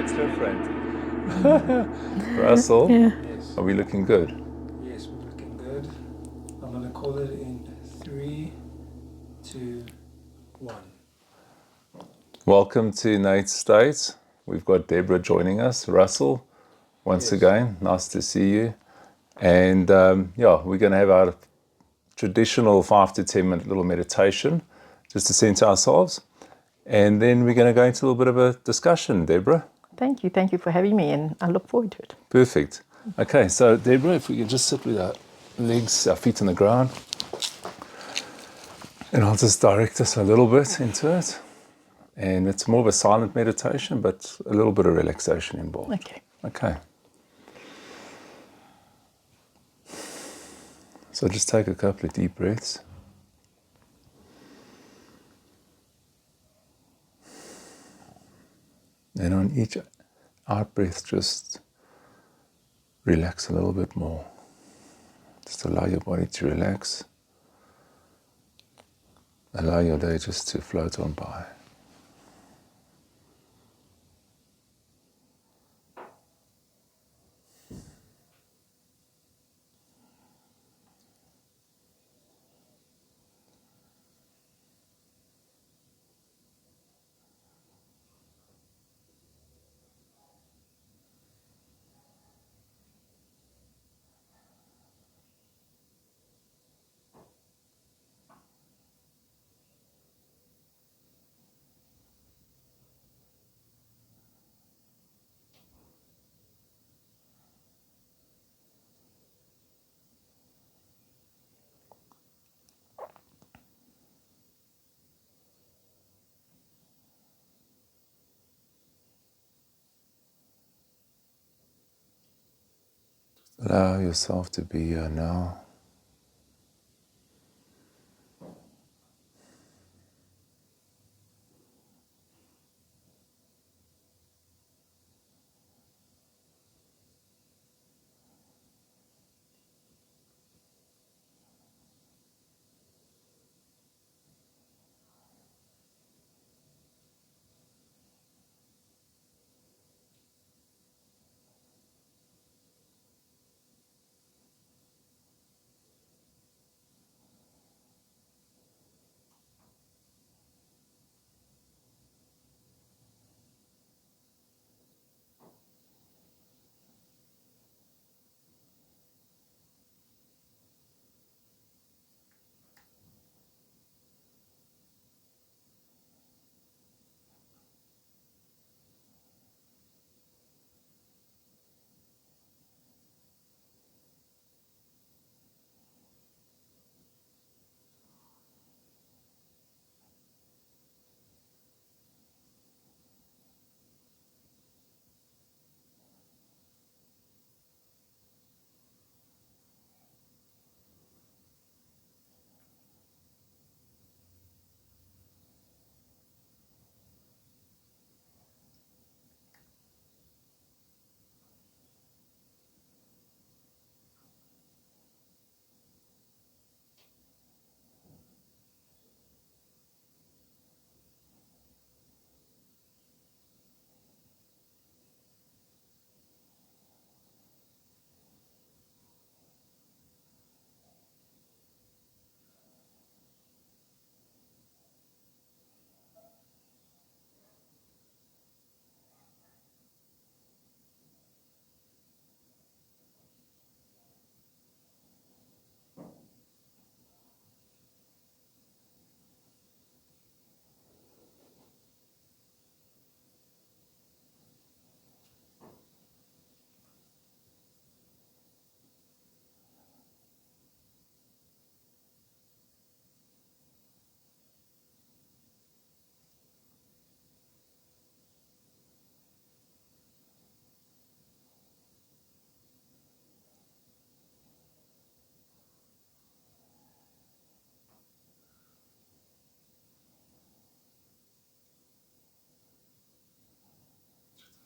looks different. Russell, Yeah. Yes. are we looking good? Yes, we're looking good. I'm gonna call it in 3, 2, 1. Welcome to Innate State. We've got Debra joining us. Russell, once Yes. again, nice to see you. And we're going to have our traditional 5 to 10 minute little meditation just to center ourselves. And then we're going to go into a little bit of a discussion, Debra. Thank you. Thank you for having me, and I look forward to it. Perfect. Okay, so Debra, if we can just sit with our legs, our feet on the ground. And I'll just direct us a little bit into it. And it's more of a silent meditation, but a little bit of relaxation involved. Okay. Okay. So just take a couple of deep breaths. And on each out breath, just relax a little bit more. Just allow your body to relax. Allow your day just to float on by. Allow yourself to be here now.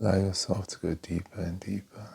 Allow yourself to go deeper and deeper.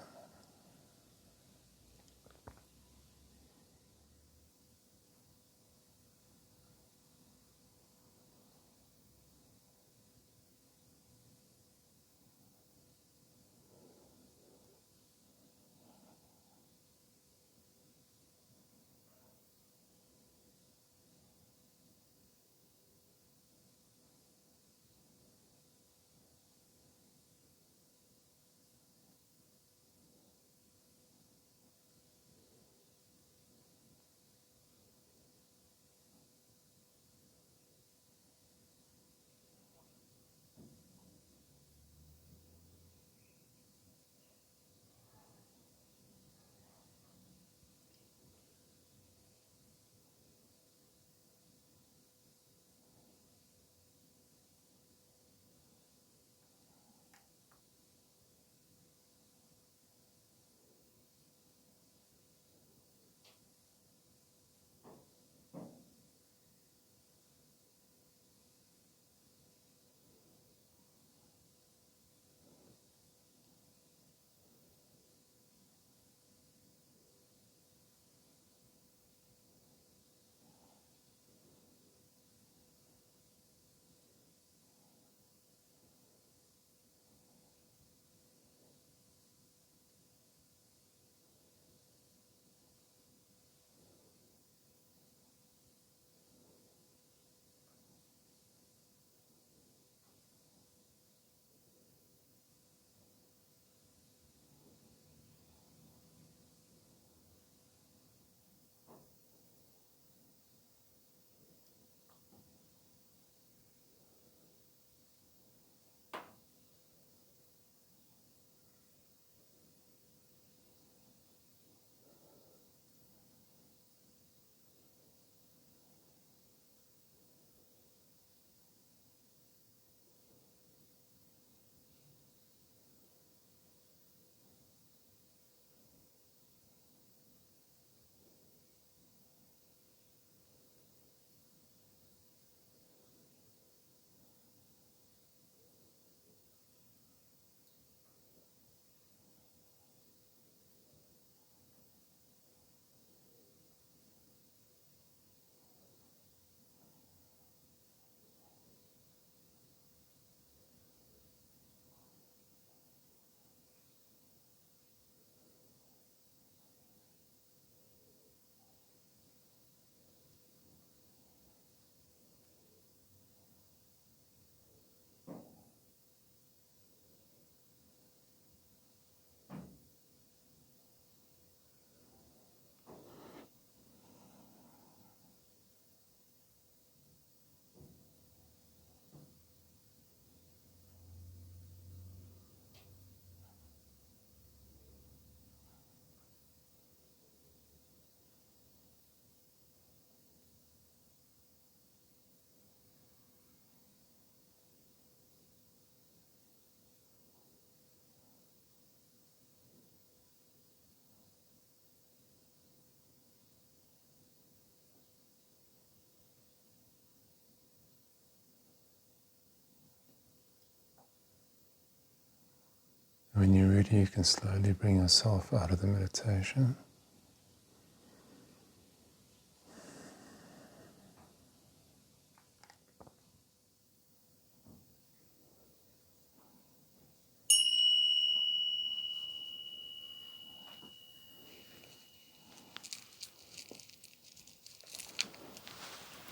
When you're ready, you can slowly bring yourself out of the meditation.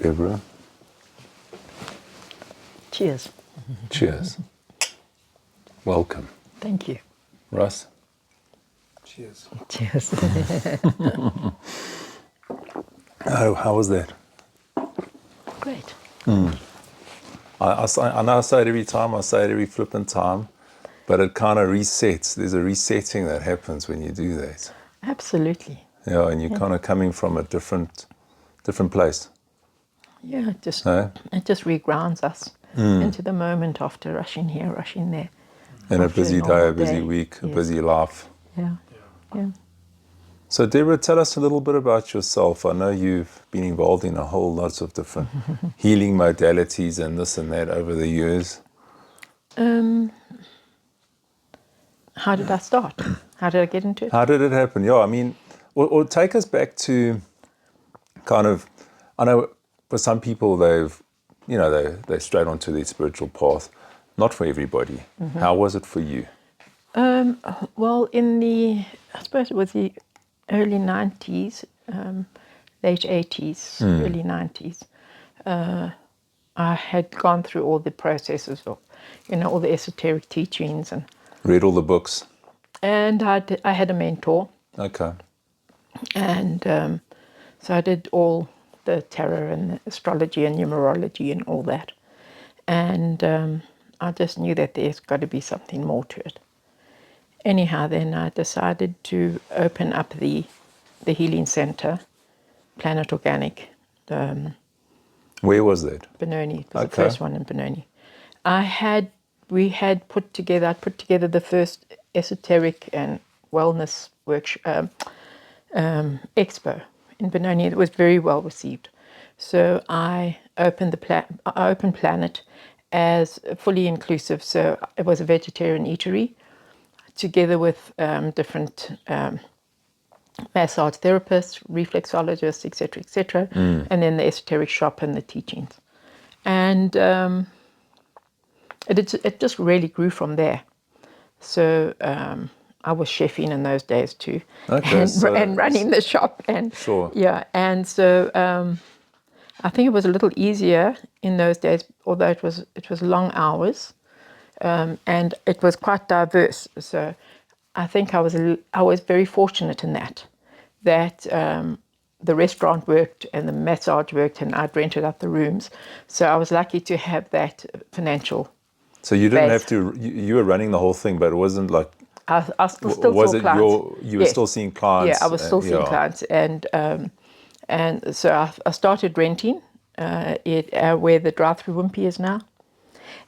Debra, Cheers. cheers. Welcome. Thank you. Russ? Cheers. Cheers. How was that? Great. I know I say it every time, I say it every flippant time, but it kind of resets. There's a resetting that happens when you do that. Absolutely. Yeah, and you're kind of coming from a different place. Yeah, it just regrounds us into the moment after rushing here, rushing there. And a After busy day, normal a busy day. week, a Yes. busy life. Yeah. Yeah. So Debra, tell us a little bit about yourself. I know you've been involved in a whole lot of different healing modalities and this and that over the years. How did I start? How did I get into it? How did it happen? Yeah, I mean, or take us back to kind of, I know for some people they're straight onto their spiritual path. Not for everybody. How was it for you? Well, I suppose it was the early 90s, late 80s, early 90s. I had gone through all the processes of, all the esoteric teachings, Read all the books. and I had a mentor, Okay. and so I did all the tarot and the astrology and numerology and all that, and I just knew that there's got to be something more to it. Anyhow, then I decided to open up the healing center, Planet Organic, Where was that? Benoni. It was Okay. the first one in Benoni. I'd put together the first esoteric and wellness workshop expo in Benoni. It was very well received. So I opened Planet as fully inclusive. So it was a vegetarian eatery, together with different massage therapists, reflexologists, etc., and then the esoteric shop and the teachings. And it just really grew from there. So I was chefing in those days too, Okay, and running the shop. And Sure. yeah, and so I think it was a little easier in those days, although it was long hours, and it was quite diverse. So I think I was very fortunate in that the restaurant worked and the massage worked, and I'd rented out the rooms. So I was lucky to have that financial. So you didn't base. have to, you were running the whole thing, but it wasn't like, I still was saw it clients. you were Yes. still seeing clients? Yeah, I was still seeing yeah. clients, and so I started renting it where the drive-through Wimpy is now,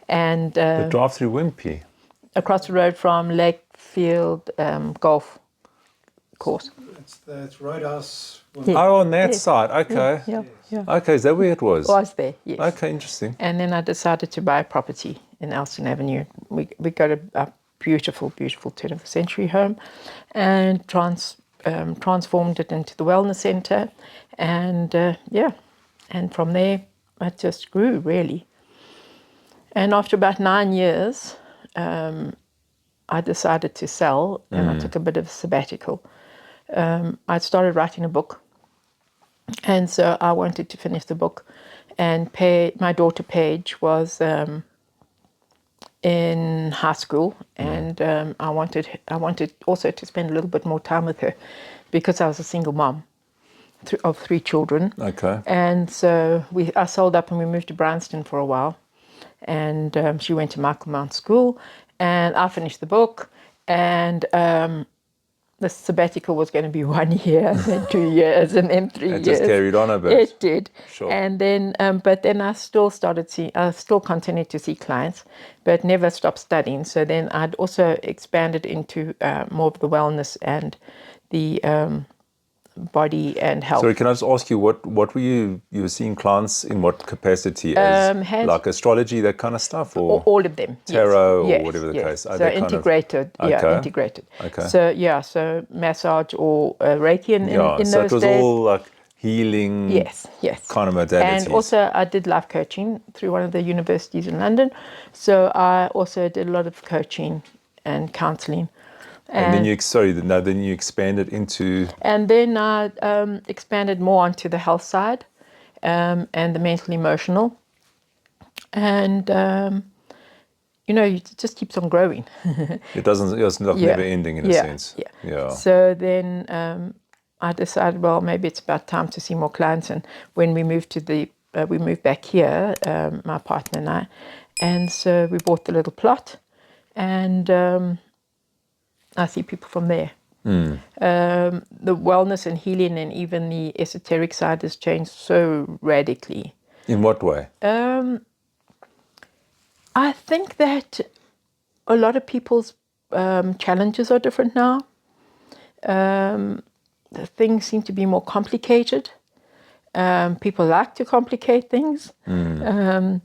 and The drive-through Wimpy. across the road from Lakefield Golf Course. It's Roadhouse. Yeah. Oh, on that Yes. side. Okay. Yeah, yeah. Okay, is that where it was? Was there? Yes. Okay, interesting. And then I decided to buy a property in Elston Avenue. We got a beautiful, beautiful turn of the century home, and transformed it into the wellness center, and and from there it just grew really. And after about 9 years, I decided to sell, and I took a bit of a sabbatical. I started writing a book, and so I wanted to finish the book, and my daughter Paige was in high school, and I wanted also to spend a little bit more time with her, because I was a single mom of 3 children. Okay. And so I sold up and we moved to Bryanston for a while, and she went to Michael Mount School, and I finished the book, and the sabbatical was going to be 1 year, and then 2 years, and then 3 years. It just carried on a bit. It did. Sure. And then, but then I still continued to see clients, but never stopped studying. So then I'd also expanded into more of the wellness and the body and health. Sorry, can I just ask you, what were you were seeing clients in what capacity? As like astrology, that kind of stuff, or all of them, tarot, yes. or whatever the case? So integrated, integrated. Okay. So massage or Reiki in those so it was days. all like healing, Yes. kind of modalities. And also I did life coaching through one of the universities in London. So I also did a lot of coaching and counselling. And then you expanded into... And then I expanded more onto the health side and the mental emotional. And, it just keeps on growing. It's not never ending in a sense. Yeah. So then I decided, well, maybe it's about time to see more clients. And when we moved we moved back here, my partner and I, and so we bought the little plot, and I see people from there. The wellness and healing and even the esoteric side has changed so radically. In what way? I think that a lot of people's challenges are different now. Things seem to be more complicated. People like to complicate things. And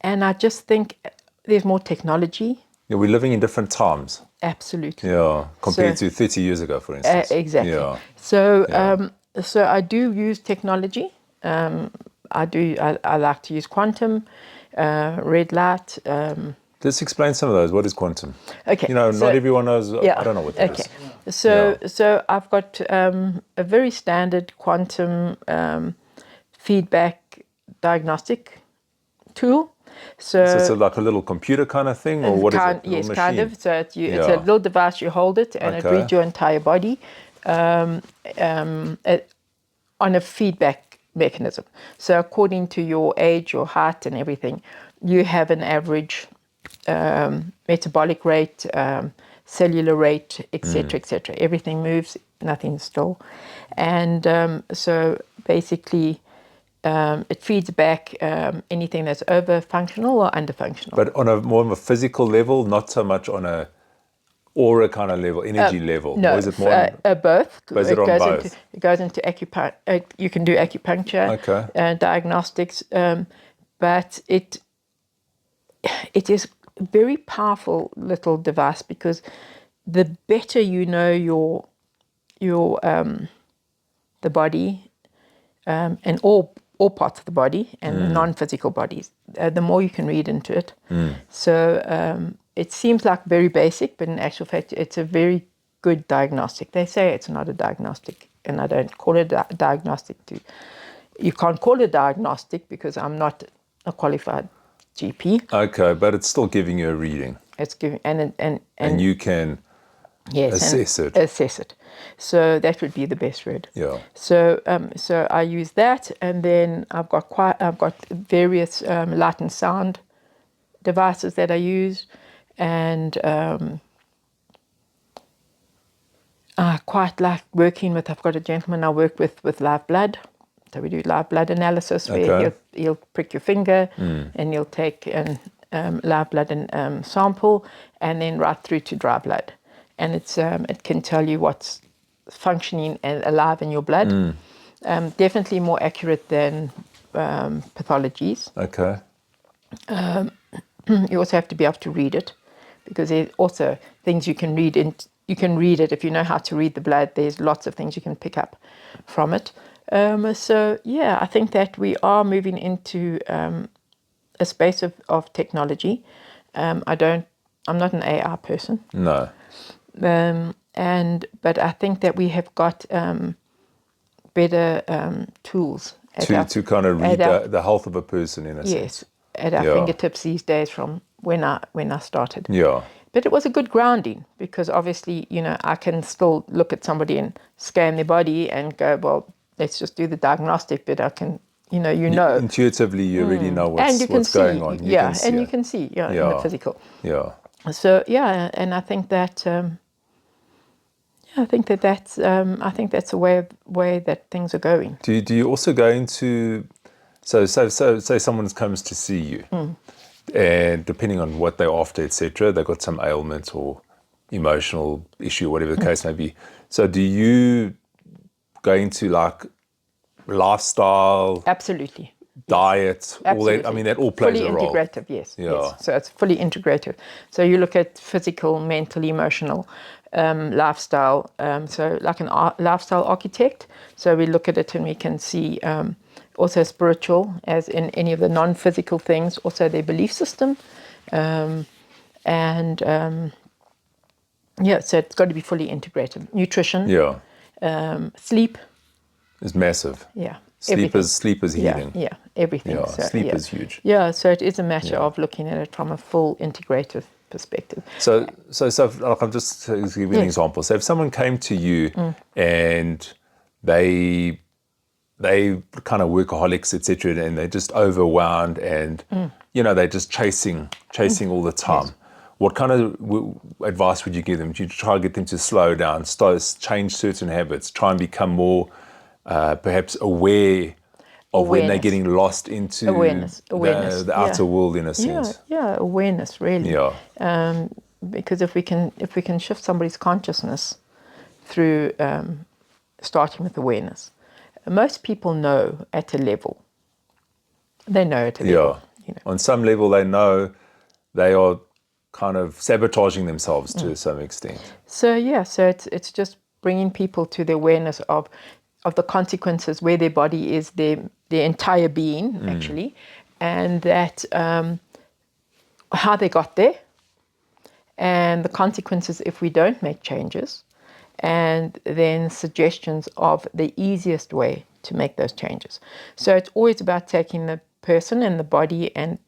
I just think there's more technology. Yeah, we're living in different times. Absolutely. Yeah, compared to 30 years ago, for instance. Exactly. Yeah. So I do use technology. I like to use quantum, red light. Just explain some of those. What is quantum? Okay. Not everyone knows. I don't know what that is. So I've got a very standard quantum feedback diagnostic tool. So it's like a little computer kind of thing, or what is it? Yes, kind of. So it's a little device, you hold it, and it reads your entire body on a feedback mechanism. So according to your age, your height, and everything, you have an average metabolic rate, cellular rate, etc., etc. Everything moves, nothing's still. And so basically, it feeds back anything that's over functional or under functional. But on a more of a physical level, not so much on a aura kind of level, energy level. No, or is it more both. Is it on both? It goes into acupuncture. You can do acupuncture, diagnostics, but it is a very powerful little device, because the better you know your the body and all parts of the body and the non-physical bodies, the more you can read into it. So it seems like very basic, but in actual fact, it's a very good diagnostic. They say it's not a diagnostic, and I don't call it a diagnostic. You can't call it a diagnostic because I'm not a qualified GP. Okay, but it's still giving you a reading. It's giving and you can assess it. So that would be the best word. Yeah. So I use that, and then I've got various light and sound devices that I use, and I quite like working with. I've got a gentleman I work with live blood. So we do live blood analysis, where he'll prick your finger and he'll take an live blood and sample, and then right through to dry blood, and it can tell you what's functioning and alive in your blood. Definitely more accurate than pathologies. Okay. You also have to be able to read it, because there's also things you can read in. You can read it if you know how to read the blood. There's lots of things you can pick up from it. I think that we are moving into a space of technology. I'm not an AI person. No. But I think that we have got better tools to kind of read the health of a person, in a sense. Yes, at our fingertips these days from when I started. Yeah. But it was a good grounding, because obviously, I can still look at somebody and scan their body and go, well, let's just do the diagnostic, but I can, intuitively you already know what's going on. You can see in the physical. Yeah. So and I think that that's the way that things are going. Do you also go into say someone comes to see you, and depending on what they're after, etc., they've got some ailment or emotional issue, whatever the case may be. So do you go into like lifestyle, Absolutely. diet, all that. I mean, that all plays fully a role. integrative, yes. Yeah. Yes. So it's fully integrative. So you look at physical, mental, emotional, lifestyle. So like an lifestyle architect. So we look at it and we can see also spiritual, as in any of the non-physical things, also their belief system. Yeah, so it's got to be fully integrated. Nutrition, Yeah. sleep. It's massive. Yeah. Sleep is Yeah, healing. yeah, everything. Yeah, So, sleep yeah. is huge. Yeah, so it is a matter Yeah. of looking at it from a full integrative perspective. So like I'm just to give you an Yes. example. So if someone came to you and they kind of workaholics, etc., and they're just overwhelmed and they're just chasing all the time. Yes. What kind of advice would you give them? Do you try to get them to slow down, change certain habits, try and become more perhaps aware of when they're Awareness. getting lost into Awareness. the outer world in a sense? Yeah, awareness, really. Yeah. Because if we can shift somebody's consciousness through starting with awareness, most people know at a level. They know at a level. Yeah. On some level, they know they are kind of sabotaging themselves to some extent. So it's just bringing people to the awareness of the consequences, where their body is, their entire being actually, and that how they got there, and the consequences if we don't make changes, and then suggestions of the easiest way to make those changes. So it's always about taking the person and the body and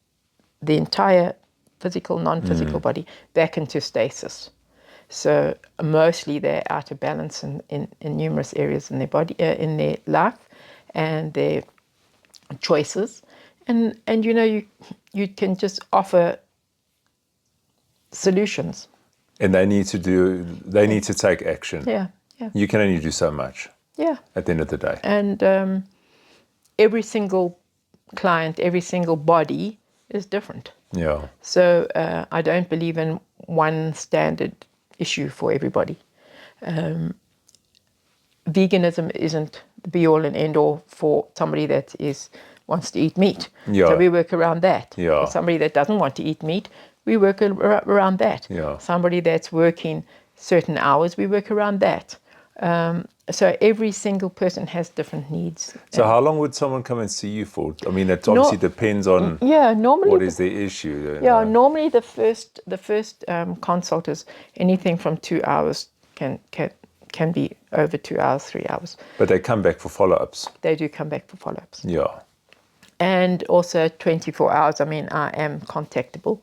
the entire physical, non-physical body back into stasis. So mostly they're out of balance in numerous areas in their body, in their life, and their choices. And you can just offer solutions. And they need to take action. Yeah. You can only do so much. Yeah. At the end of the day. And every single client, every single body is different. Yeah. So I don't believe in one standard issue for everybody. Veganism isn't the be-all and end-all for somebody that wants to eat meat. Yeah. So we work around that. Yeah. For somebody that doesn't want to eat meat, we work around that. Yeah. Somebody that's working certain hours, we work around that. So every single person has different needs. So how long would someone come and see you for? I mean, it obviously depends on normally what is the issue. Normally the first consult is anything from 2 hours, can be over 2 hours, 3 hours. But they come back for follow-ups. They do come back for follow-ups. Yeah. And also 24 hours, I mean, I am contactable,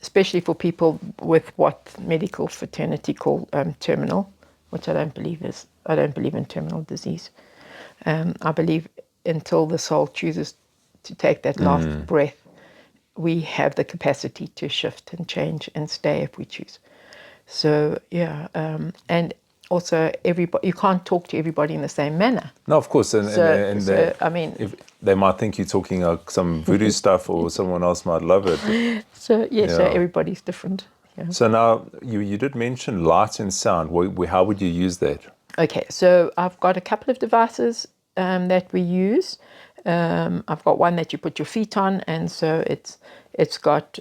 especially for people with what medical fraternity call terminal, which I don't believe in terminal disease. I believe until the soul chooses to take that last breath, we have the capacity to shift and change and stay if we choose. So and also everybody, you can't talk to everybody in the same manner. No, of course, I mean, if they might think you're talking some voodoo stuff, or someone else might love it. So so everybody's different. Yeah. So now you did mention light and sound. How would you use that? Okay, so I've got a couple of devices that we use. I've got one that you put your feet on, and so it's got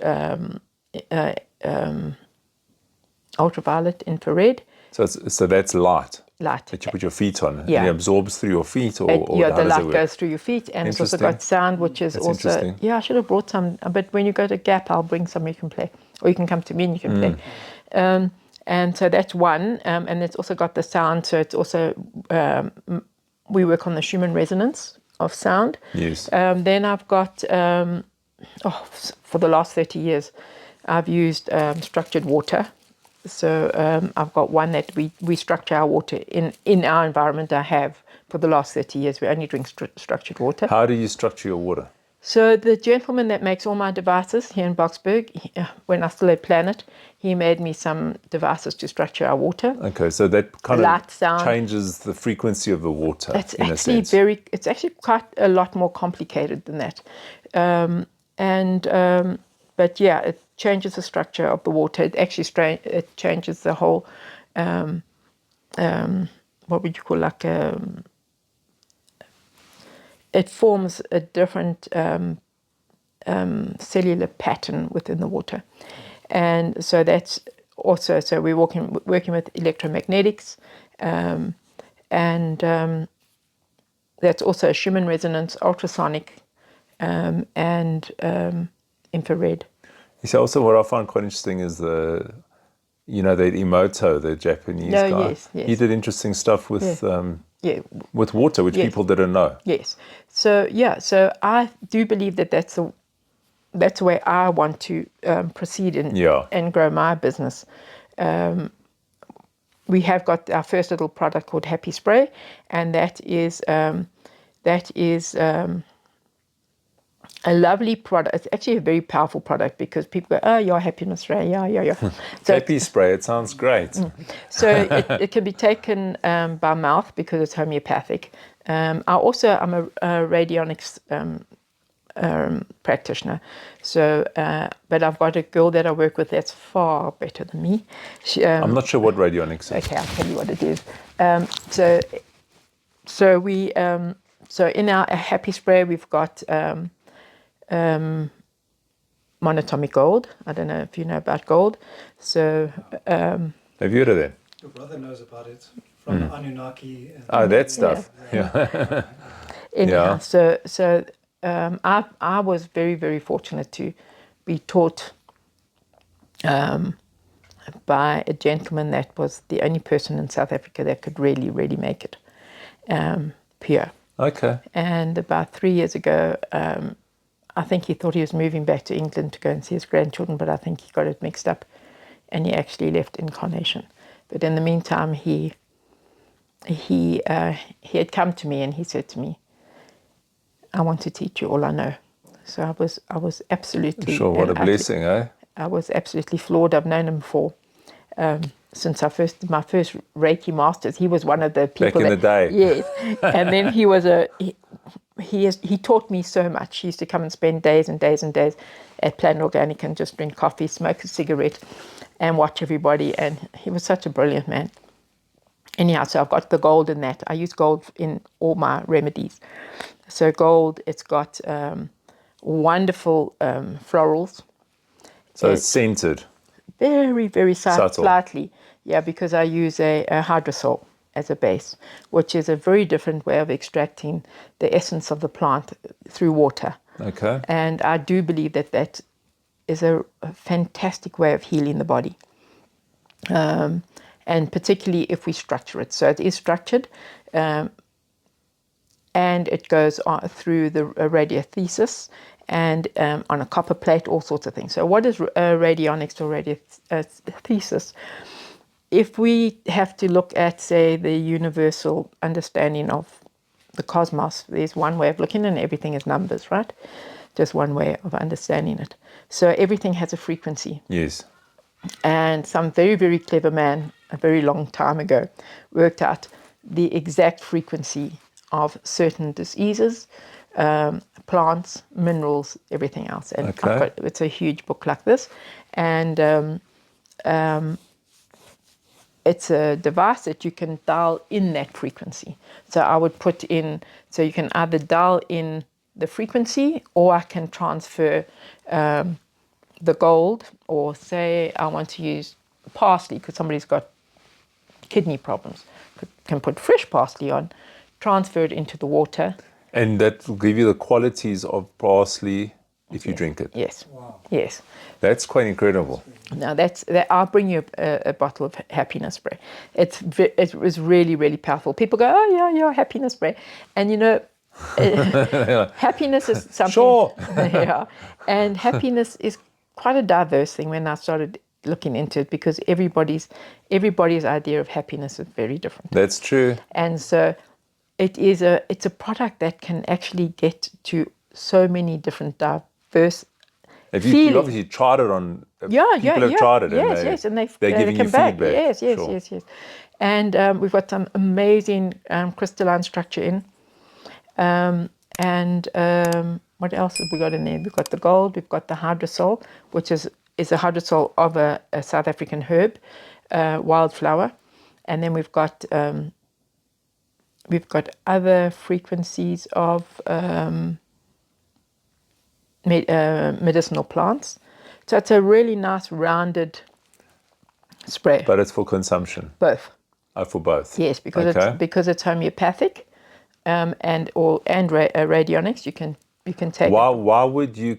ultraviolet, infrared. So that's light. Light That you put your feet on. Yeah. And it absorbs through your feet, or the light goes through your feet, and it's also got sound, which is That's also interesting. I should have brought some, but when you go to Gap, I'll bring some you can play, or you can come to me and you can play. And so that's one, and it's also got the sound. So it's also we work on the Schumann resonance of sound. Yes. Then I've got for the last 30 years, I've used structured water. So I've got one that we structure our water in our environment. I have for the last 30 years. We only drink structured water. How do you structure your water? So the gentleman that makes all my devices here in Boxburg, when I still had Planet, he made me some devices to structure our water. Okay, so that kind Light, of sound. Changes the frequency of the water. It's in actually a sense. it's actually quite a lot more complicated than that. But yeah, it changes the structure of the water. It actually it changes the whole what would you call, like it forms a different cellular pattern within the water. And so that's also, so we're working with electromagnetics, and that's also Schumann resonance, ultrasonic, and infrared. You see, also what I find quite interesting is the Emoto, the Japanese guy. Yes. He did interesting stuff with Yeah. with water, which Yes. people didn't know. Yes. So I do believe that that's the way I want to proceed and grow my business. We have got our first little product called Happy Spray, and that is a lovely product. It's actually a very powerful product because people go, "Oh, your happiness spray, yeah." So Happy Spray, it sounds great. So it can be taken by mouth because it's homeopathic. I'm a radionics practitioner. So, but I've got a girl that I work with that's far better than me. I'm not sure what radionics is. Okay, I'll tell you what it is. So in our Happy Spray, we've got Monatomic gold. I don't know if you know about gold. So Have you heard of that? Your brother knows about it from the Anunnaki. Oh, that stuff. Yeah. anyhow, Yeah. so I was very, very fortunate to be taught by a gentleman that was the only person in South Africa that could really, really make it pure. Okay. And about 3 years ago, I think he thought he was moving back to England to go and see his grandchildren, but I think he got it mixed up and he actually left incarnation. But in the meantime, he had come to me and he said to me, "I want to teach you all I know." So I was absolutely... Sure, what a blessing, eh? I was absolutely floored. I've known him for since my first Reiki masters. He was one of the people Back in the day. Yes, and then he was he taught me so much. He used to come and spend days and days and days at Planet Organic and just drink coffee, smoke a cigarette, and watch everybody. And he was such a brilliant man. Anyhow, so I've got the gold in that. I use gold in all my remedies. So gold, it's got wonderful florals. So it's scented. Very, very Subtle. slightly. Yeah, because I use a hydrosol as a base, which is a very different way of extracting the essence of the plant through water. Okay. And I do believe that is a fantastic way of healing the body. And particularly if we structure it. So it is structured, and it goes on through the radiothesis and on a copper plate, all sorts of things. So what is radionics or radiothesis? If we have to look at, say, the universal understanding of the cosmos, there's one way of looking and everything is numbers, right? Just one way of understanding it. So everything has a frequency. Yes. And some very, very clever man a very long time ago worked out the exact frequency of certain diseases, plants, minerals, everything else. And Okay. it's a huge book like this. And it's a device that you can dial in that frequency. So I would put in, so you can either dial in the frequency or I can transfer the gold, or say I want to use parsley because somebody's got kidney problems. Can put fresh parsley on, transfer it into the water. And that will give you the qualities of parsley if you drink it. Yes. Wow. Yes. That's quite incredible. Now I'll bring you a bottle of happiness spray. It was really, really powerful. People go, "Oh yeah, happiness spray," and you know, happiness is something. Sure. Yeah, and happiness is quite a diverse thing when I started looking into it, because everybody's idea of happiness is very different. That's true. And so it's a product that can actually get to so many different diverse You feelings. obviously tried it on. Yeah. People have tried it. Yes, and and they're giving you come back. feedback. Yes. Sure. And we've got some amazing crystalline structure in. What else have we got in there? We've got the gold, we've got the hydrosol, which is a hydrosol of a South African herb, wildflower. And then we've got we've got other frequencies of medicinal plants. So it's a really nice rounded spray. But it's for consumption. Both. Oh, for both. Yes, because Okay. it's homeopathic, and radionics. You can take Why would you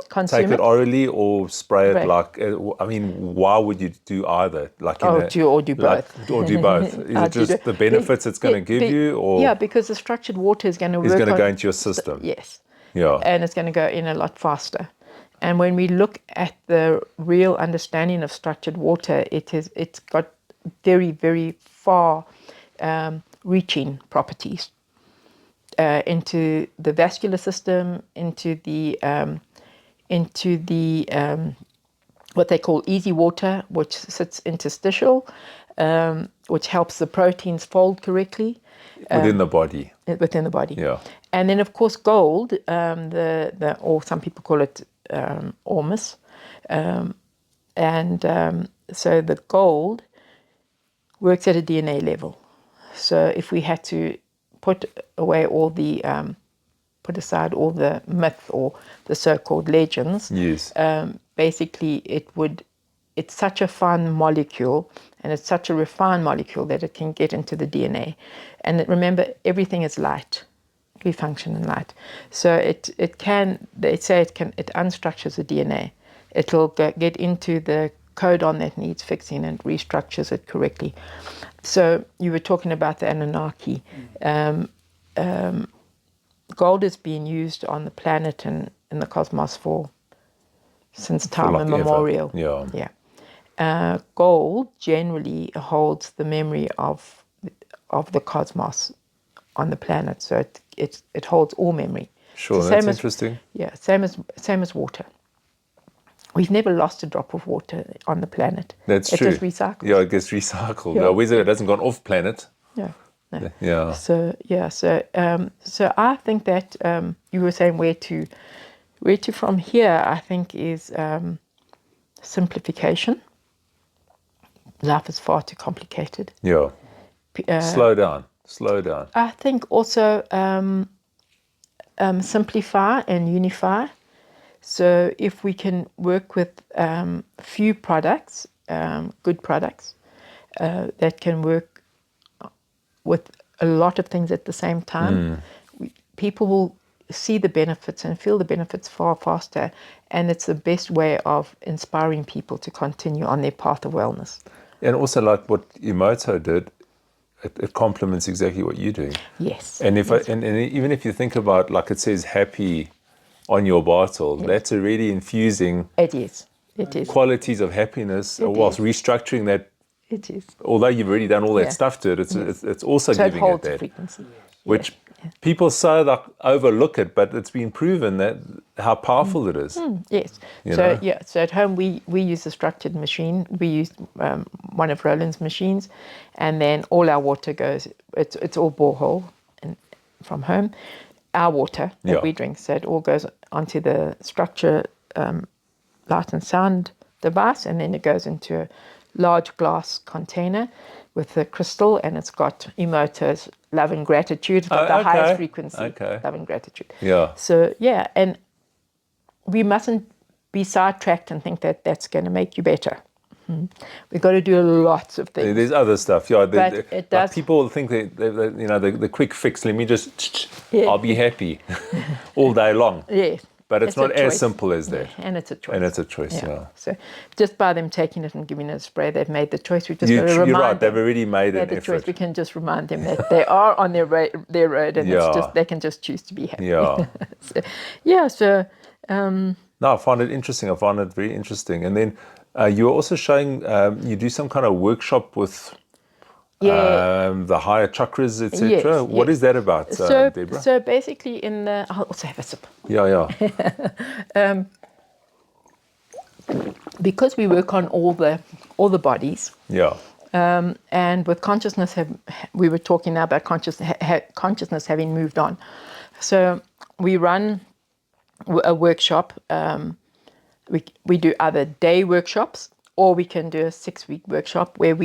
Consume take it it? orally or spray it Right. like? I mean, why would you do either? Like do both. or do both? Is it just the benefits it's going to give you, or yeah, because the structured water is going to is work going to on, go into your system? yes, Yeah. and it's going to go in a lot faster. And when we look at the real understanding of structured water, it's got very, very far reaching properties into the vascular system, into the what they call easy water, which sits interstitial, which helps the proteins fold correctly Within the body. within the body. Yeah. And then, of course, gold, or some people call it ormus, so the gold works at a DNA level. So if we had to put aside all the myth or the so-called legends, Yes. basically it's such a fine molecule and it's such a refined molecule that it can get into the DNA. And remember, everything is light. We function in light. So it unstructures the DNA. It'll get into the codon that needs fixing and restructures it correctly. So you were talking about the Anunnaki. Gold has been used on the planet and in the cosmos since time like immemorial. ever. Yeah. Gold generally holds the memory of the cosmos on the planet, so it holds all memory. Sure, So that's interesting. Yeah, same as water. We've never lost a drop of water on the planet. That's it true. It just recycles. Yeah, it gets recycled. Yeah. Whether it hasn't gone off planet. Yeah. No. Yeah. So I think that you were saying where to from here. I think is simplification. Life is far too complicated. Yeah. Slow down. I think also simplify and unify. So if we can work with few products, good products, that can work with a lot of things at the same time, people will see the benefits and feel the benefits far faster. And it's the best way of inspiring people to continue on their path of wellness. And also, like what Emoto did, it complements exactly what you're doing. Yes. And if yes. and even if you think about, like it says happy on your bottle, that's already infusing It is. qualities of happiness, whilst restructuring that. It is. Although you've already done all that stuff to it, it's also So giving it holds it the that. frequency. Which people so like overlook it, but it's been proven that how powerful it is. Yes. So at home we use a structured machine. We use one of Roland's machines, and then all our water goes. It's all borehole, and from home, our water that we drink. So it all goes onto the structure light and sound device, and then it goes into a large glass container with the crystal, and it's got Emoto's love and gratitude. It's got the highest frequency, love and gratitude. Yeah. So, and we mustn't be sidetracked and think that that's going to make you better. We've got to do lots of things. There's other stuff, yeah. But it does. Like people think the quick fix. Let me just, I'll be happy all day long. Yes. But it's not as choice. simple as that. And it's a choice. Yeah. So just by them taking it and giving it a spray, they've made the choice. We just got to remind You're right. them They've already made an the effort. choice. We can just remind them that they are on their road, and it's just they can just choose to be happy. Yeah. So No, I find it interesting. I find it very interesting. And then you were also showing you do some kind of workshop with the higher chakras, etc. Yes, What is that about, Debra? So basically, I'll also have a sip. Yeah. Because we work on all the bodies. Yeah. And with consciousness, we were talking now about consciousness having moved on. So we run a workshop. We do either day workshops, or we can do a 6-week workshop where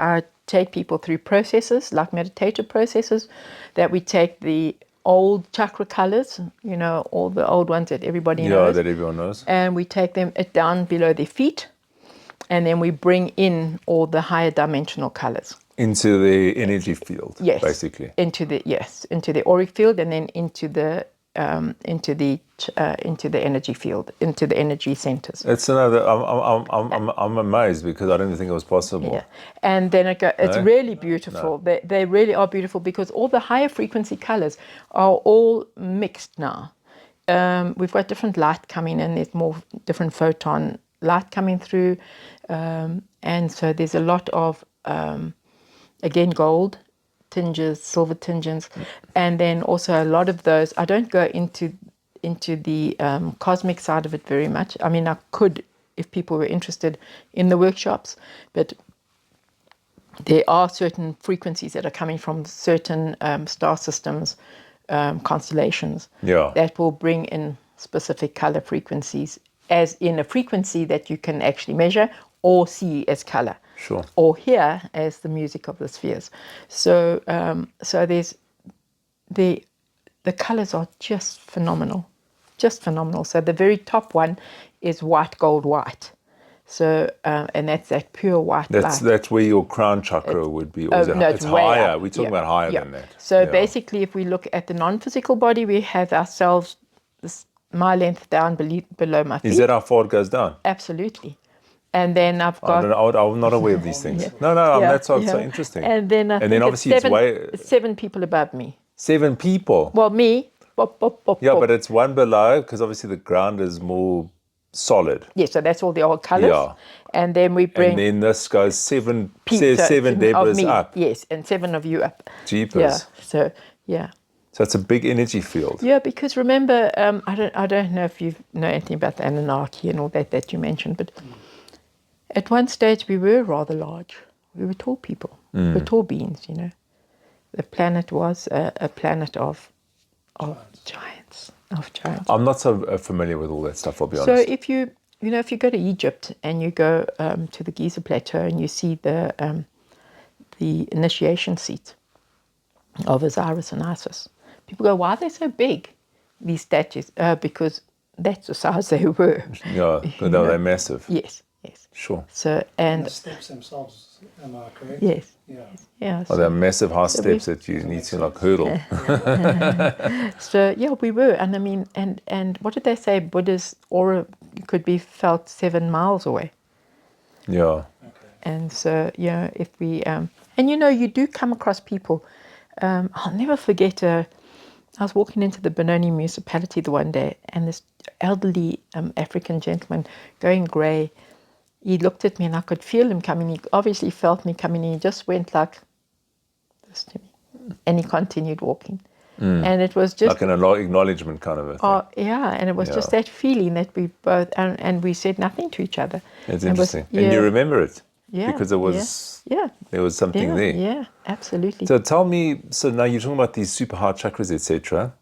I take people through processes like meditative processes, that we take the old chakra colors, you know, all the old ones that everybody knows, that everyone knows. and we take them down below their feet, and then we bring in all the higher dimensional colors. Into the energy field, Yes, basically. into the auric field, and then into the energy field, into the energy centers. It's another. I'm amazed because I didn't think it was possible. Yeah, and then it's No? really beautiful. They really are beautiful because all the higher frequency colors are all mixed now. We've got different light coming in. There's more different photon light coming through, and so there's a lot of again gold tinges, silver tinges, and then also a lot of those. I don't go into the cosmic side of it very much. I mean, I could if people were interested in the workshops, but there are certain frequencies that are coming from certain star systems, constellations, that will bring in specific color frequencies, as in a frequency that you can actually measure or see as color. Sure. Or hear as the music of the spheres. So there's the colors are just phenomenal. So the very top one is white, gold, white. So and that's that pure white light. That's where your crown chakra would be. Or it's way higher. up. We're talking about higher than that. So basically, if we look at the non-physical body, we have ourselves my length down below my feet. Is that how far it goes down? Absolutely. And then I've got. I'm not aware of these things. No, that's so interesting. And then obviously it's 7 people above me. 7 people. Well, me. But it's one below because obviously the ground is more solid. Yeah, so that's all the old colors. Yeah. And then we bring. And then this goes 7 seven Debras of me, up. Yes, and 7 of you up. Jeepers. Yeah. So yeah. So it's a big energy field. Yeah, because remember, I don't know if you know anything about the Anunnaki and all that you mentioned, but at one stage we were rather large. We were tall people. We were tall beings, you know. The planet was a planet of giants. I'm not so familiar with all that stuff, I'll be So honest. if you go to Egypt and you go to the Giza Plateau and you see the initiation seat of Osiris and Isis, people go, why are they so big, these statues? Because that's the size they were. Yeah, because they're massive. Yes. Sure. So And the steps themselves, am I correct? Yes. Yeah. Yeah. They're massive high steps that you need to hurdle. So yeah, we were, and I mean, and what did they say? Buddha's aura could be felt 7 miles away. Yeah. Okay. And so if we and you do come across people. I'll never forget. I was walking into the Benoni municipality the one day, and this elderly African gentleman going grey. He looked at me, and I could feel him coming. He obviously felt me coming. He just went like this to me, and he continued walking. And it was just like an acknowledgement kind of a thing. Oh yeah, and it was just that feeling that we both and we said nothing to each other. It's interesting, and you remember it because it was there was something there. Yeah, absolutely. So tell me, so now you're talking about these super high chakras, etc.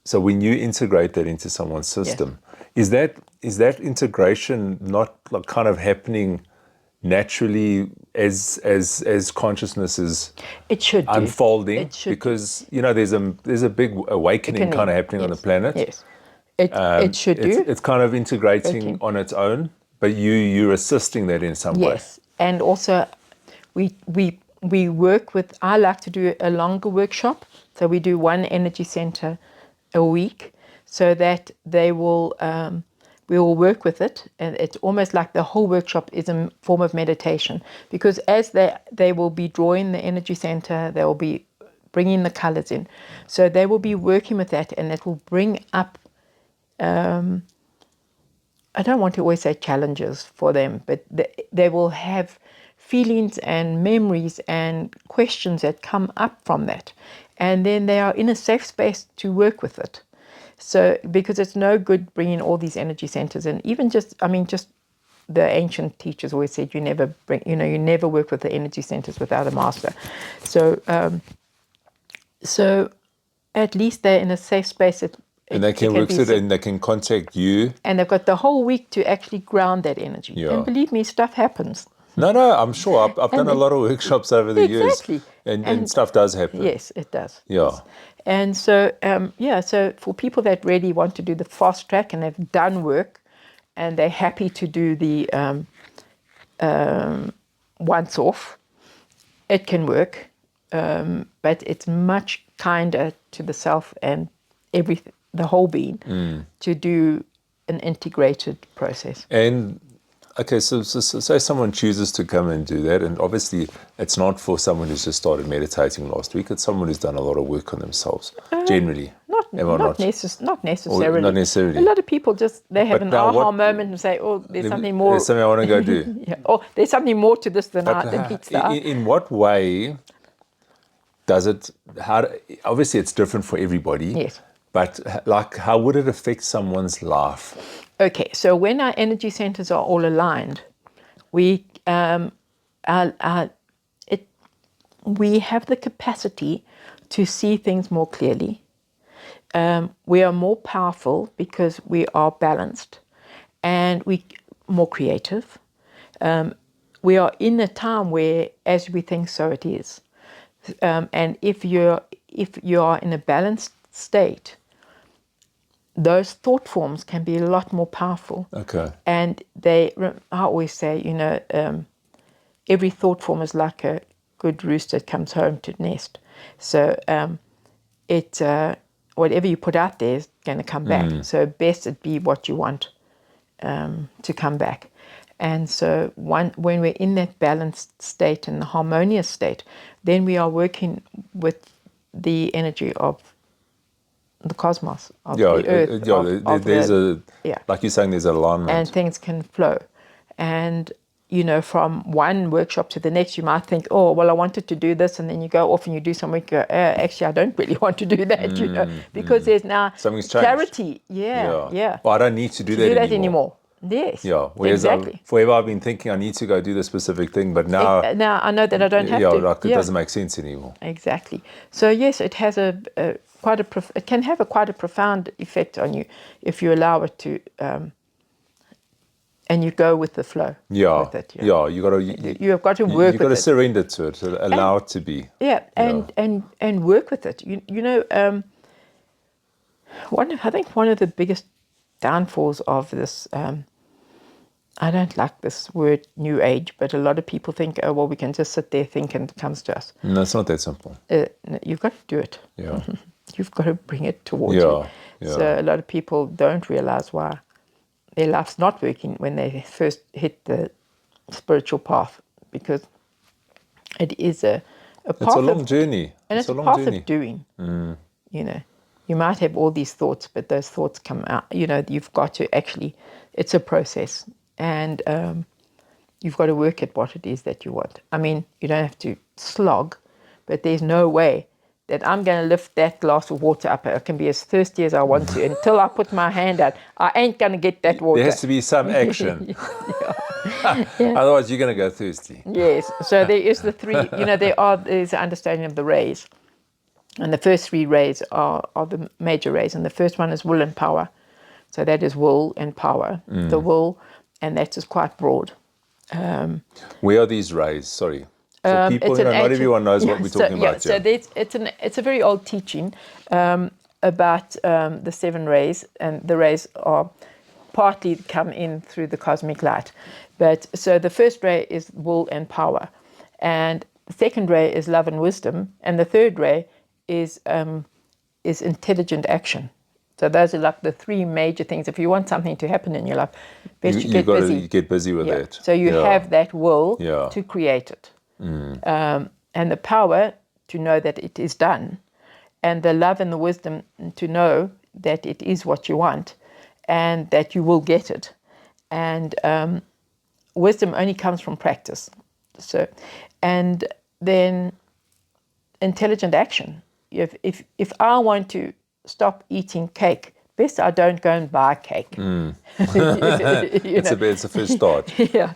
So when you integrate that into someone's system, is that integration not like kind of happening naturally as consciousness is unfolding? It should because there's a big awakening kind of happening on the planet. Yes, it should do. It's kind of integrating on its own, but you're assisting that in some way. Yes, and also we work with. I like to do a longer workshop, so we do one energy center a week, so that they will. We will work with it, and it's almost like the whole workshop is a form of meditation, because as they will be drawing the energy center, they will be bringing the colors in, so they will be working with that, and it will bring up. I don't want to always say challenges for them, but they will have feelings and memories and questions that come up from that, and then they are in a safe space to work with it. So, because it's no good bringing all these energy centers, and even just the ancient teachers always said you never work with the energy centers without a master. So, so at least they're in a safe space. And they can work with it, and they can contact you. And they've got the whole week to actually ground that energy. Yeah. And believe me, stuff happens. No, I'm sure. I've done a lot of workshops over the Exactly. years, and stuff does happen. Yes, it does. Yeah. Yes. And so, so for people that really want to do the fast track and have done work and they're happy to do the once off, it can work. But it's much kinder to the self and the whole being to do an integrated process. And okay, so say someone chooses to come and do that, and obviously it's not for someone who's just started meditating last week. It's someone who's done a lot of work on themselves, generally. Not necessarily. Not necessarily. A lot of people they have But an now aha what- moment and say, "Oh, there's something more." There's something I want to go do. Yeah. Oh, there's something more to this than But meets the eye. in what way does it? Obviously, it's different for everybody. Yes. But like, how would it affect someone's life? Okay, so when our energy centers are all aligned, we we have the capacity to see things more clearly. We are more powerful because we are balanced, and we more creative. We are in a time where, as we think, so it is. And if you are in a balanced state, those thought forms can be a lot more powerful. Okay. And I always say, every thought form is like a good rooster that comes home to nest. So whatever you put out there is going to come back. So best it be what you want to come back. And so when we're in that balanced state and the harmonious state, then we are working with the energy of the cosmos, of the earth. There's like you're saying, there's an alignment. And things can flow. And, from one workshop to the next, you might think, oh, well, I wanted to do this. And then you go off and you do something, you go, actually, I don't really want to do that, because there's now something's changed. Clarity. Yeah. Well, I don't need to do that anymore. Yes. Yeah. Whereas exactly. Forever I've been thinking I need to go do this specific thing, but now I know that I don't have to. Like it doesn't make sense anymore. Exactly. So yes, it has it can have quite a profound effect on you if you allow it to, and you go with the flow. Yeah. With it, You got to. You've got to work. You've got to surrender to it, to allow it to be. Yeah, and work with it. I think one of the biggest downfalls of this. I don't like this word new age, but a lot of people think, oh, well, we can just sit there, think, and it comes to us. No, it's not that simple. You've got to do it. Yeah. You've got to bring it towards you. Yeah. So a lot of people don't realize why their life's not working when they first hit the spiritual path, because it is a path. It's a long journey. And it's a path of doing. You might have all these thoughts, but those thoughts come out. You've got to actually, it's a process. And you've got to work at what it is that you want. I mean, you don't have to slog, but there's no way that I'm going to lift that glass of water up. I can be as thirsty as I want to. Until I put my hand out, I ain't going to get that water. There has to be some action. Otherwise, you're going to go thirsty. Yes. So there is the three, there's an understanding of the rays. And the first three rays are the major rays. And the first one is will and power. So that is will and power. The will, and that is quite broad. Where are these rays? Sorry. For people, not everyone knows what we're talking about. So it's a very old teaching about the 7 rays, and the rays are partly come in through the cosmic light. But so the first ray is will and power, and the second ray is love and wisdom, and the third ray is intelligent action. So those are like the 3 major things. If you want something to happen in your life, best you get busy. You get busy with it. So you have that will to create it. And the power to know that it is done, and the love and the wisdom to know that it is what you want and that you will get it. And wisdom only comes from practice. So, and then intelligent action. If I want to stop eating cake, best I don't go and buy cake. It's a first start.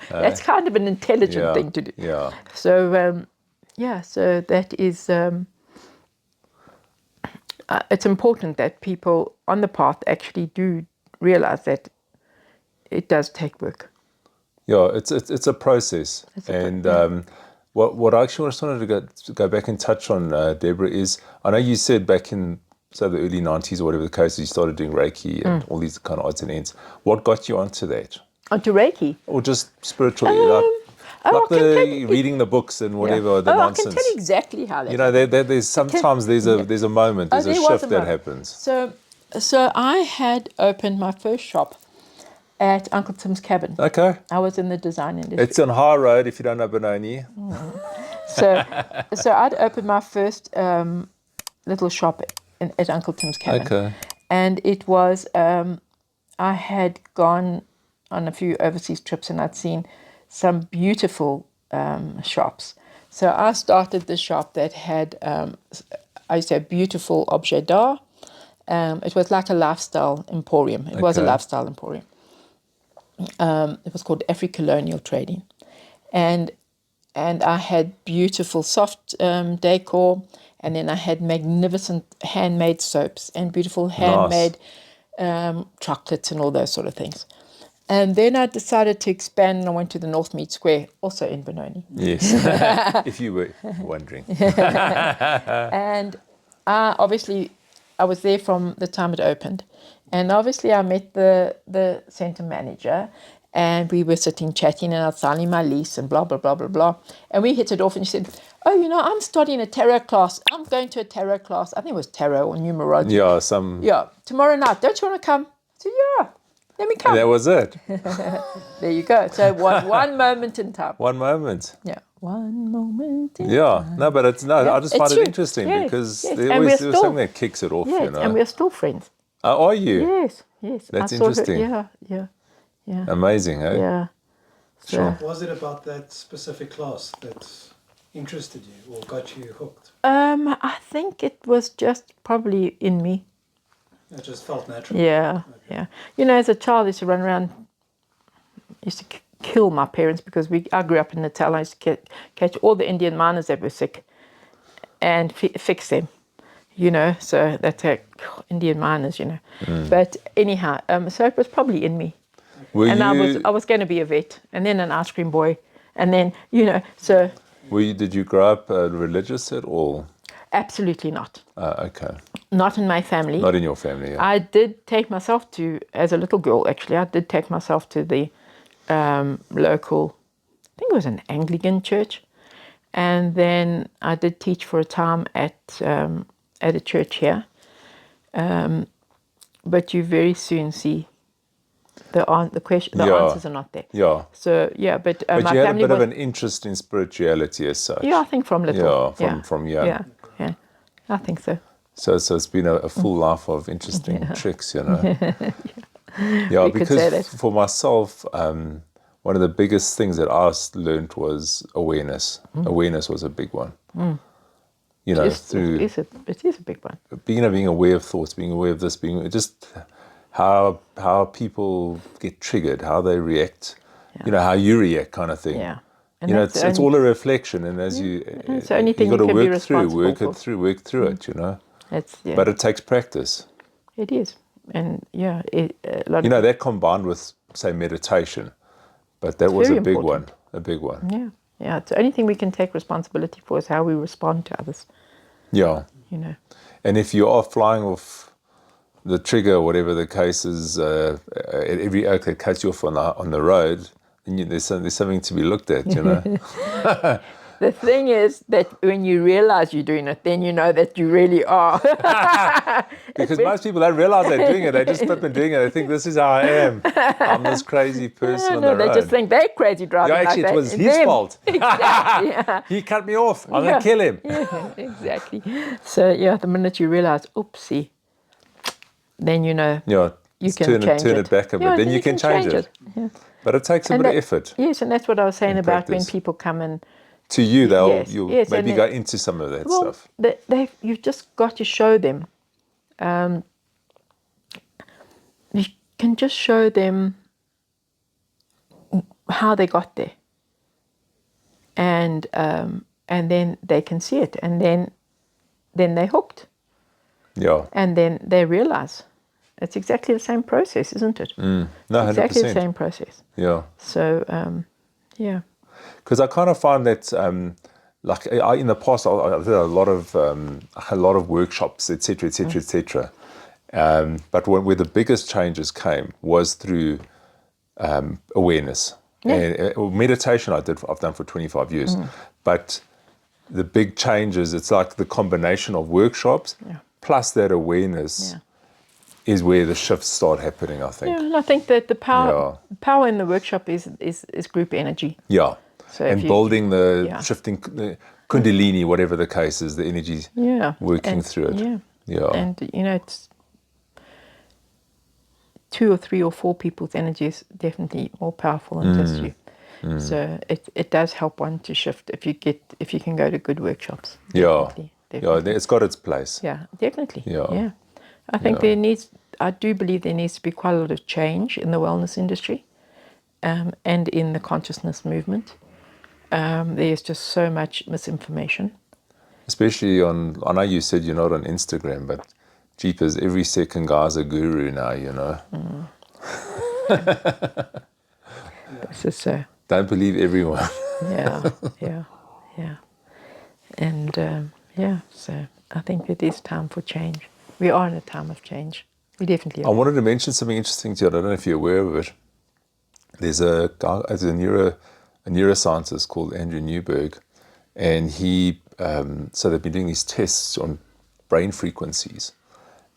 That's kind of an intelligent thing to do. Yeah. So so that is. It's important that people on the path actually do realize that it does take work. Yeah, it's a process. What I actually just wanted to go back and touch on, Debra, is I know you said back in, say, the early 90s or whatever the case, you started doing Reiki and all these kind of odds and ends. What got you onto that? Onto Reiki? Or just spiritual, reading the books and whatever, the nonsense. I can tell you exactly how that there's sometimes there's a moment, there's a shift that happens. So I had opened my first shop at Uncle Tim's Cabin. Okay. I was in the design industry. It's on High Road, if you don't know Benoni. So I'd opened my first little shop at Uncle Tim's Cabin. Okay. And it was, I had gone on a few overseas trips and I'd seen some beautiful shops. So I started the shop that had, I used to have beautiful objets d'art. It was like a lifestyle emporium. It was a lifestyle emporium. It was called Afri-Colonial Trading. And I had beautiful soft decor, and then I had magnificent handmade soaps and beautiful handmade chocolates and all those sort of things. And then I decided to expand and I went to the Northmead Square, also in Benoni. Yes, if you were wondering. And obviously I was there from the time it opened. And obviously I met the centre manager and we were sitting chatting and I was signing my lease and blah, blah, blah, blah, blah. And we hit it off and she said, oh, I'm studying a tarot class. I'm going to a tarot class. I think it was tarot or numerology. Yeah, tomorrow night. Don't you want to come? I said, yeah, let me come. And that was it. There you go. So one moment in time. One moment. Yeah. One moment in time. No, but I just find it interesting because there was something that kicks it off, Yes, and we're still friends. Are you? Yes. That's interesting. Yeah. Amazing, eh? Yeah. So, Sure. Was it about that specific class that interested you or got you hooked? I think it was just probably in me. It just felt natural. Yeah. As a child, I used to run around, used to kill my parents because I grew up in Natal. I used to catch all the Indian miners that were sick and fix them. So that's Indian miners, But anyhow, so it was probably in me. I was going to be a vet and then an ice cream boy. And then, so... Did you grow up religious at all? Absolutely not. Okay. Not in my family. Not in your family, yeah. I did take myself as a little girl actually, I did take myself to the local, I think it was an Anglican church. And then I did teach for a time at a church here. But you very soon see the answers are not there. Yeah. So but my you had family a bit of an interest in spirituality as such. Yeah, I think from little. From young. Yeah. I think so. So it's been a full life of interesting tricks, Yeah, We could say because that. for myself, one of the biggest things that I learned was awareness. Awareness was a big one. It is a big one. Being aware of thoughts, being aware of this, being just how people get triggered, how they react, how you react, kind of thing. Yeah. And it's all a reflection, and as it's the only thing you got to you can be work through responsible it. It's But it takes practice. It is, and a lot. That combined with, say, meditation, but that was a big important. one, a big one. Yeah. It's the only thing we can take responsibility for is how we respond to others. Yeah. And if you are flying off the trigger, or whatever the case is, at every oak that cuts you off on the road, then there's something to be looked at, The thing is that when you realize you're doing it, then you know that you really are. Because most people don't realize they're doing it. They just flip and doing it. They think, this is how I am. I'm this crazy person on the road. They just think they're crazy driving actually, like it was that. his fault. Exactly. Yeah. He cut me off. I'm going to kill him. Yeah, exactly. So, the minute you realize, oopsie, then you can turn it back a bit. Then you can change it. Yeah. But it takes a bit of effort. Yes, and that's what I was saying about practice. when people come and... To you, you'll maybe go into some of that stuff. You've just got to show them. You can just show them how they got there. And then they can see it. And then they're hooked. Yeah. And then they realize. It's exactly the same process, isn't it? No, It's exactly the 100%. same process. Yeah. So, yeah. Because I kind of find that, like in the past, I did a lot of workshops, etc., etc., etc. But where the biggest changes came was through awareness. Yeah. And meditation I've done for 25 years. But the big changes, it's like the combination of workshops plus that awareness is where the shifts start happening, I think. Yeah, and I think that the power in the workshop is group energy. Yeah. So and building shifting the kundalini, whatever the case is, the energy's working through it. Yeah. Yeah. And, it's 2 or 3 or 4 people's energy is definitely more powerful than just you. So it does help one to shift if you can go to good workshops. Definitely. Yeah, it's got its place. Yeah, definitely. Yeah. I think I do believe there needs to be quite a lot of change in the wellness industry, and in the consciousness movement. There's just so much misinformation. Especially I know you said you're not on Instagram, but jeepers, every second guy's a guru now, This is so. Don't believe everyone. Yeah. And so I think it is time for change. We are in a time of change. We definitely I are. wanted to mention something interesting to you. I don't know if you're aware of it. There's a guy, a neuroscientist called Andrew Newberg, and so they've been doing these tests on brain frequencies,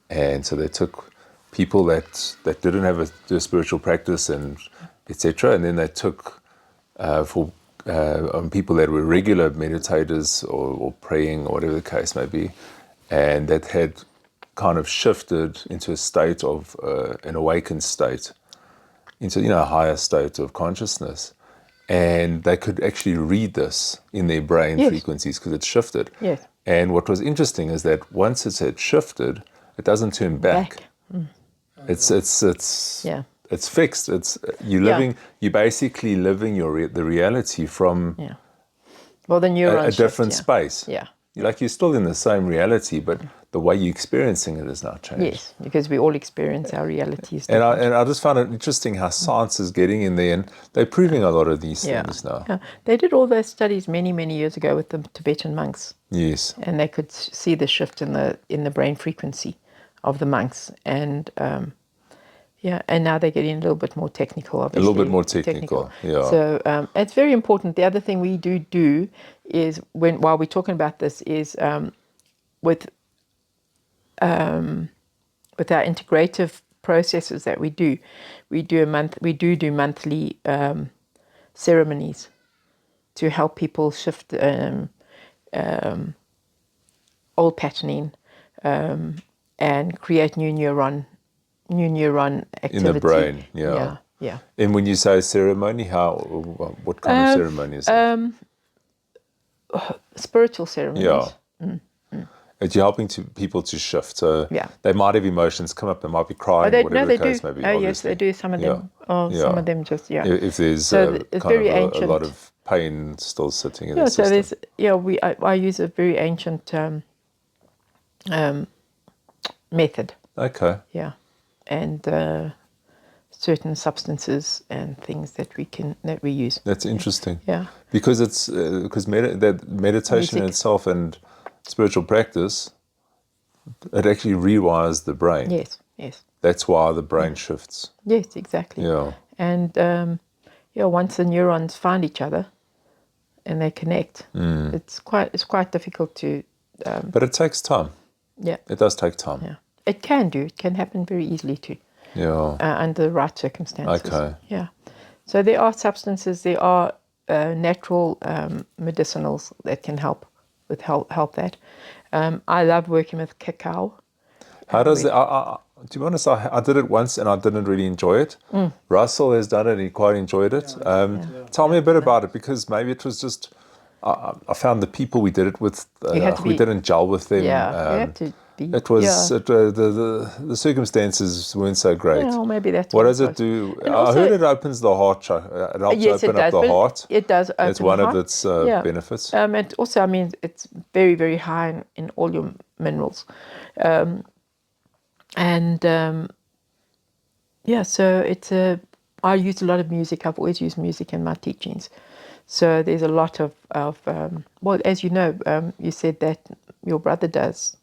and so they took people that didn't have a spiritual practice and etc., and then they took on people that were regular meditators or praying or whatever the case may be, and that had kind of shifted into a state of an awakened state, into a higher state of consciousness, and they could actually read this in their brain frequencies because it shifted. Yes. And what was interesting is that once it had shifted, it doesn't turn back. It's fixed. It's you're basically living the reality from the neurons a different space. Yeah. You're still in the same reality, but the way you're experiencing it has now changed. Yes, because we all experience our realities. And I just found it interesting how science is getting in there, and they're proving a lot of these things now. Yeah. They did all those studies many, many years ago with the Tibetan monks. Yes. And they could see the shift in the brain frequency of the monks, and and now they're getting a little bit more technical, obviously. A little bit more technical. Yeah. So it's very important. The other thing we do is while we're talking about this is with our integrative processes that we do monthly ceremonies to help people shift old patterning and create new neuron activity in the brain. Yeah. And when you say ceremony, what kind of ceremony is it? Spiritual ceremonies. Yeah. You're helping people to shift. So they might have emotions come up, they might be crying, whatever the case may be. Oh, yes, they do. Some of them. Some of them just, If there's it's very ancient. a lot of pain still sitting in the so system. I use a very ancient method. Okay. Yeah. And certain substances and things that we use. That's interesting. Yeah. Because it's that meditation in itself and spiritual practice, it actually rewires the brain. Yes. That's why the brain shifts. Yes, exactly. Yeah. And once the neurons find each other and they connect, it's quite difficult to. But it takes time. Yeah. It does take time. Yeah. It can happen very easily too. Yeah. Under the right circumstances. Okay. Yeah. So there are substances, there are natural medicinals that can help that. I love working with cacao. How does it? To be honest, I did it once and I didn't really enjoy it. Russell has done it and he quite enjoyed it. Tell me a bit about it, because maybe it was just I found the people we did it with, we didn't gel with them. Yeah, you have to be. It was the circumstances weren't so great. Yeah, well, maybe that's what does it do? I heard it opens the heart. It helps open up the heart. It does. It's one of its benefits. And also, it's very, very high in all your minerals, and Yeah, so I use a lot of music. I've always used music in my teachings. So there's a lot of well, as you know, you said that your brother does.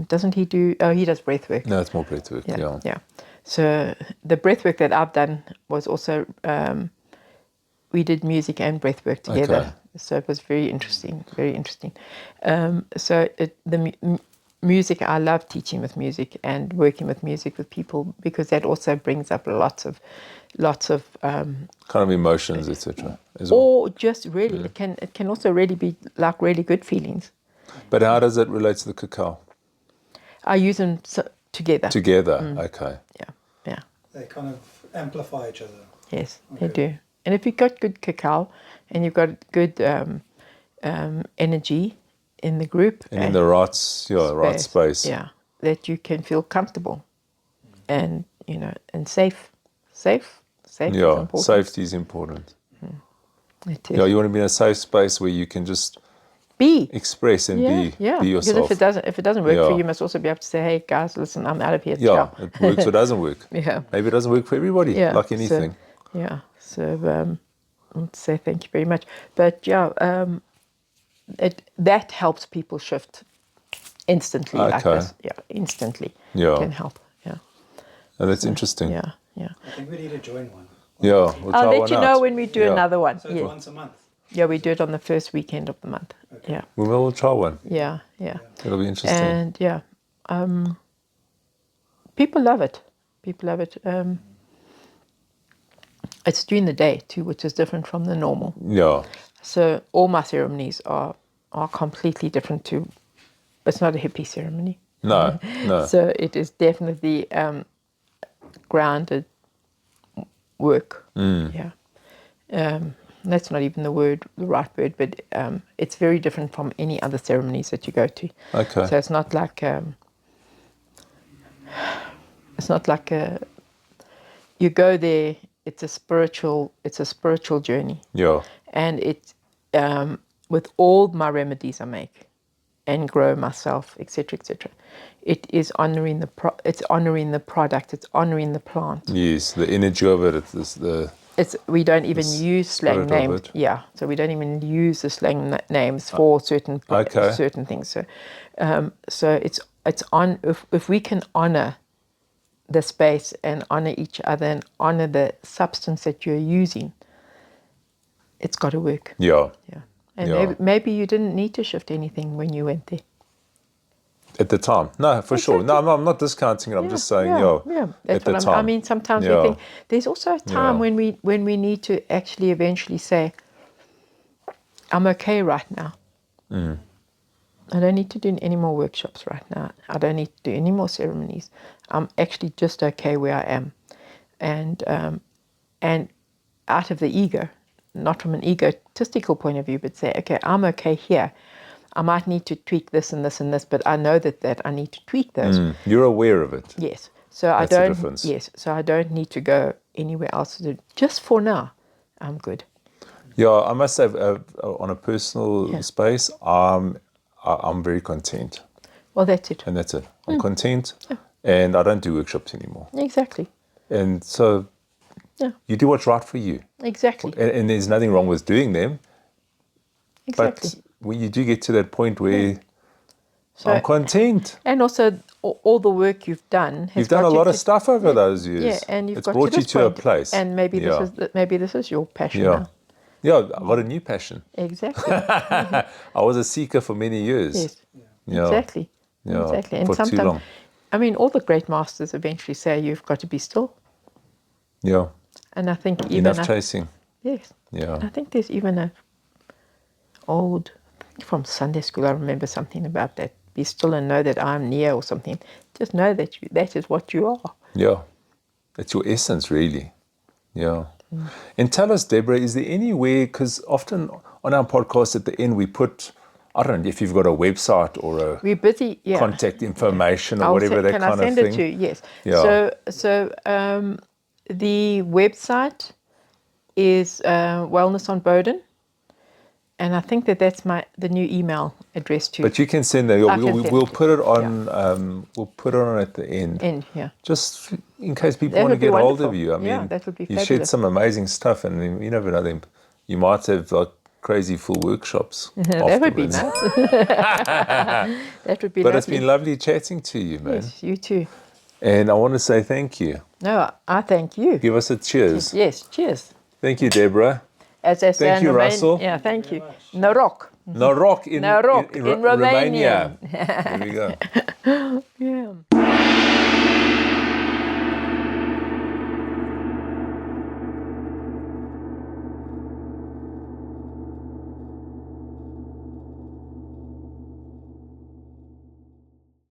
Doesn't he do? Oh, he does breath work. No, it's more breathwork. Yeah. Yeah. So the breath work that I've done was also we did music and breath work together. Okay. So it was very interesting, very interesting. Music, I love teaching with music and working with music with people because that also brings up lots of Kind of emotions, etc. as well. or just really it can also really be like really good feelings. But how does it relate to the cacao? I use them together. Together, okay. Yeah. They kind of amplify each other. Yes, they do. And if you've got good cacao and you've got good energy in the group And in the right space. yeah, that you can feel comfortable and and safe. Safe is Yeah, important. safety is important. It is. Yeah, you want to be in a safe space where you can just Be express and be Because yourself. if it doesn't work for Yeah. you, you must also be able to say, hey guys, listen, I'm out of here. Yeah, Ciao. it works or doesn't work. Yeah. Maybe it doesn't work for everybody, Yeah, like anything. So I want to say thank you very much. But that helps people shift instantly like Okay. this. Yeah, instantly. Yeah. Can help. Yeah. And that's interesting. Yeah. I think we need to join one. Yeah, we'll try I'll let one you out. know when we do Yeah. another one. So it's once a month. Yeah, we do it on the first weekend of the month. Okay. Yeah. We'll try one. Yeah. It'll be interesting. And people love it. It's during the day too, which is different from the normal. Yeah. So all my ceremonies are completely different to. It's not a hippie ceremony. No. So it is definitely grounded work. Yeah. That's not even the right word, but it's very different from any other ceremonies that you go to. Okay. So it's not like you go there. It's a spiritual journey. Yeah. And it's with all my remedies I make and grow myself, etc., etc. It is honoring it's honoring the product. It's honoring the plant. Yes, the energy of it. We don't even use slang spirit of names. it. Yeah, so we don't even use the slang names for certain things. So it's on if we can honor the space and honor each other and honor the substance that you're using, it's got to work. Yeah. Yeah. And maybe you didn't need to shift anything when you went there. At the time. No, for sure. No, I'm not discounting it. I'm just saying, That's at the what time. I mean, sometimes we think there's also a time when we need to actually eventually say, I'm okay right now. I don't need to do any more workshops right now. I don't need to do any more ceremonies. I'm actually just okay where I am. And out of the ego, not from an egotistical point of view, but say, okay, I'm okay here. I might need to tweak this and this and this, but I know that I need to tweak those. You're aware of it. Yes. So That's the I don't. difference. Yes. So I don't need to go anywhere else. Just for now, I'm good. Yeah, I must say, on a personal space, I'm very content. Well, that's it. And that's it. I'm content, and I don't do workshops anymore. Exactly. And so you do what's right for you. Exactly. And there's nothing wrong with doing them. Exactly. But when you do get to that point where I'm content. And also, all the work you've done. You've done a lot of stuff over those years. Yeah, and you've it's got brought to you this to a point. place. And maybe this is your passion Yeah. now. Yeah, I've got a new passion. Exactly. I was a seeker for many years. Yes. Yeah. Exactly. Yeah. Exactly. And For too sometimes, long. I mean, all the great masters eventually say you've got to be still. Yeah. And I think even Enough chasing. Yes. Yeah. I think there's even a old from Sunday school. I remember something about that. Be still and know that I'm near, or something. Just know that that is what you are. Yeah. It's your essence, really. Yeah. And tell us, Debra, is there anywhere, because often on our podcast at the end we put, I don't know if you've got a website or a We're busy, contact information or whatever, that kind of thing. Can I send it to you? Yes. Yeah. So the website is Wellness on Bowden, and I think that's the new email address too. But you can send that. We'll put it on. We'll put it on at the end. Yeah. Just in case people That want to would be get hold of wonderful. you. I Yeah, mean, that would be you shared fabulous. some amazing stuff, and you never know, them. You might have like crazy full workshops. That would be afterwards. nice. That would be But lovely. it's been lovely chatting to you, man. Yes, you too. And I want to say thank you. No, I thank you. Give us a cheers. Yes, cheers. Thank you, Deborah. As they say Thank in you, Romania. Russell. Yeah, thank you. much. Narok. Narok in Narok in Romania. Romanian. There we go. Yeah.